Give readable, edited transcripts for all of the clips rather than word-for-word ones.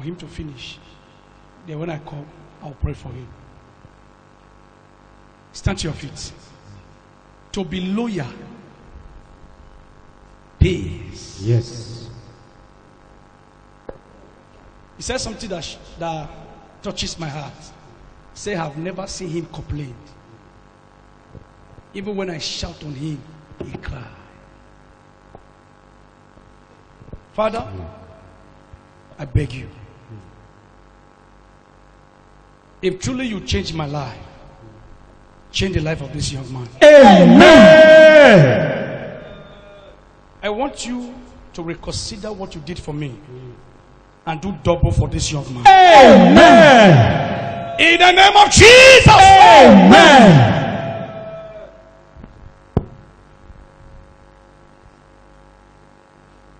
him to finish. Then when I come, I'll pray for him. Stand to your feet. To be loyal pays. Yes. He said something that touches my heart. Say, I've never seen him complain. Even when I shout on him, he cries. Father, I beg you. If truly you change my life, change the life of this young man. Amen. I want you to reconsider what you did for me and do double for this young man. Amen. In the name of Jesus. Amen.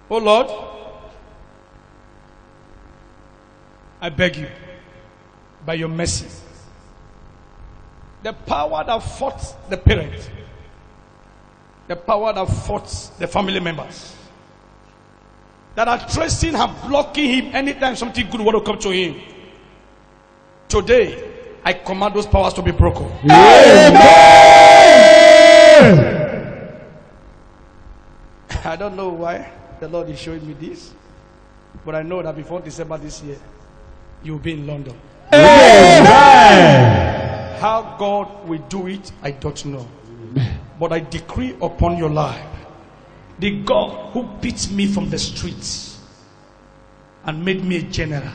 Oh Lord, I beg you, by your mercy, the power that fought the parents, the power that fought the family members, that are tracing and blocking him anytime something good want to come to him. Today, I command those powers to be broken. Amen. I don't know why the Lord is showing me this, but I know that before December this year, you'll be in London. Amen. How God will do it, I don't know. But I decree upon your life, the God who picked me from the streets and made me a general,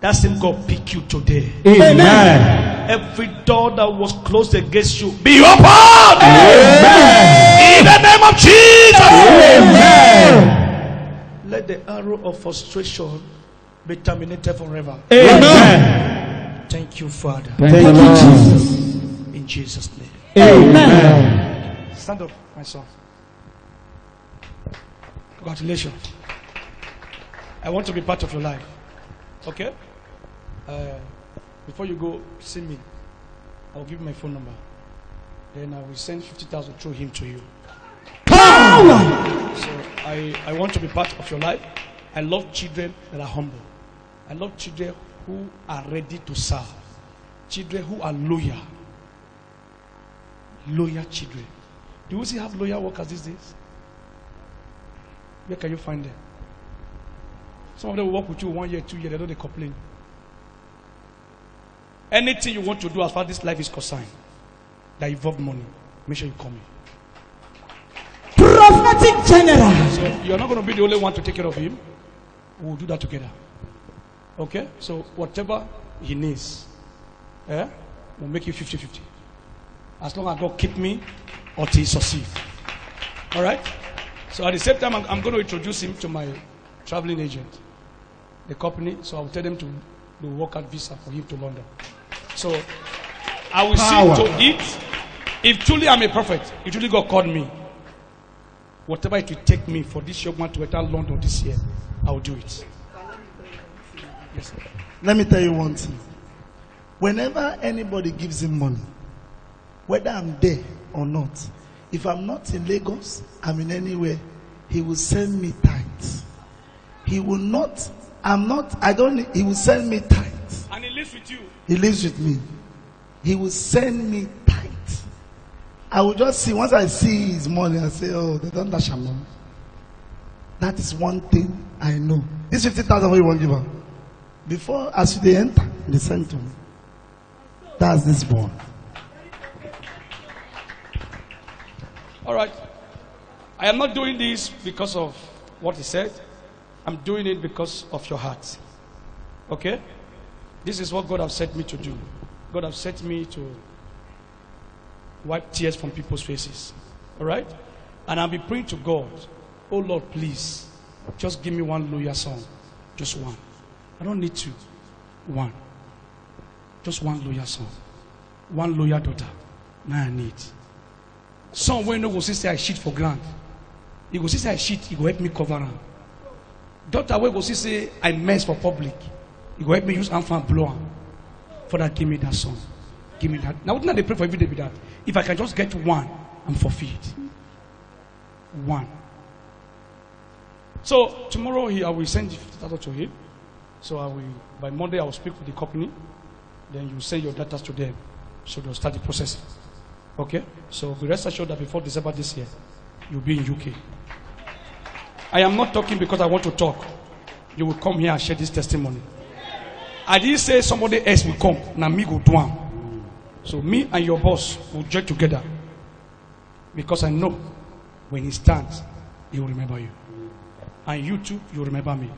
that same God pick you today. Amen. Every door that was closed against you, be opened. Amen. In the name of Jesus. Amen. Let the arrow of frustration be terminated forever. Amen. Thank you, Father. Thank you, Jesus. In Jesus' name. Amen. Stand up, my son. Congratulations. I want to be part of your life. Okay? Before you go, see me. I'll give you my phone number. Then I will send 50,000 through him to you. Come on. So I want to be part of your life. I love children that are humble. I love children who are ready to serve. Children who are loyal. Loyal children. Do you still have loyal workers these days? Where can you find them? Some of them will work with you 1 year, 2 years, they don't complain. Anything you want to do as far as this life is concerned that involve money, make sure you come in. Prophetic general. So you're not going to be the only one to take care of him. We'll do that together. Okay? So whatever he needs, we'll make you 50-50. As long as God keep me until he succeed. Alright? So at the same time, I'm going to introduce him to my traveling agent, the company. So I'll tell them to do work out visa for him to London. So I will see to it. If truly I'm a prophet, if truly God called me, whatever it will take me for this young man to enter London this year, I will do it. Yes, sir. Let me tell you one thing. Whenever anybody gives him money, whether I'm there or not, if I'm not in Lagos, I'm in anywhere, he will send me tithes. He will not, he will send me tithes. And he lives with you. He lives with me. He will send me tithes. I will just see, once I see his money, I say, oh, they don't dash money. That is one thing I know. This 50,000 what you want to give her. Before, as they enter, they send to me. That's this boy. All right. I am not doing this because of what he said. I'm doing it because of your heart. Okay? This is what God has set me to do. God has set me to wipe tears from people's faces. All right? And I'll be praying to God, oh Lord, please, just give me one loyal son. Just one. I don't need two. One. Just one loyal son. One loyal daughter. Now I need. Son, when you go see say I shit for grant. You go see say I shit, he go help me cover am. Daughter, when go see say I mess for public, he go help me use hand and blow am. Father, give me that son. Give me that. Now, wouldn't they pray for every day with that? If I can just get one, I'm fulfilled. One. So tomorrow I will send 50,000 to him. So by Monday I will speak with the company. Then you send your data to them. So they'll start the process. Okay? So be rest assured that before December this year, you'll be in UK. I am not talking because I want to talk. You will come here and share this testimony. I didn't say somebody else will come. Now me go do am. So me and your boss will join together. Because I know when he stands, he will remember you. And you too, you will remember me.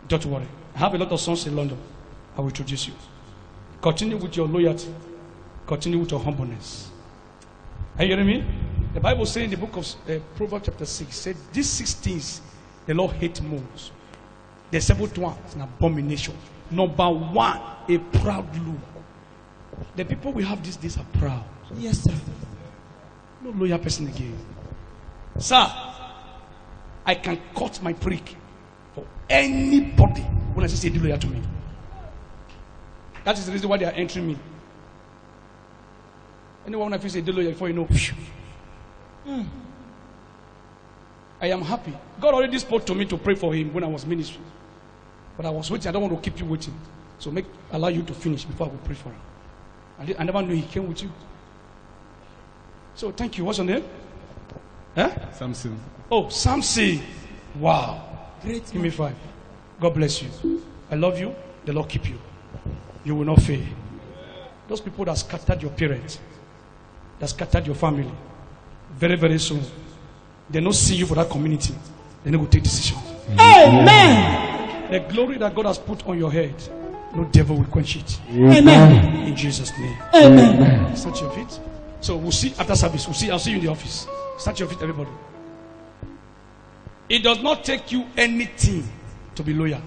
Don't worry. I have a lot of sons in London. I will introduce you. Continue with your loyalty. Continue with your humbleness. Are you hearing me? The Bible says in the book of Proverbs chapter 6, said these 6 things the Lord hates most. The 7th one is an abomination. Number 1, a proud look. The people we have these days are proud. Yes, sir. No loyal person again. Sir, I can cut my prick for anybody when I say they're loyal to me. That is the reason why they are entering me. Anyone when I feel say they're loyal before you know. I am happy. God already spoke to me to pray for him when I was ministering. But I was waiting. I don't want to keep you waiting. So allow you to finish before I will pray for him. I never knew he came with you. So thank you. What's your name? Samson. Oh, Samson. Wow. Great. Give me 5. God bless you. I love you. The Lord keep you. You will not fail. Those people that scattered your parents, that scattered your family, very, very soon, they don't see you for that community. They don't go take decisions. Amen. The glory that God has put on your head, no devil will quench it. Amen. In Jesus' name. Amen. Start your feet. So we'll see after service. I'll see you in the office. Start your feet, everybody. It does not take you anything to be loyal.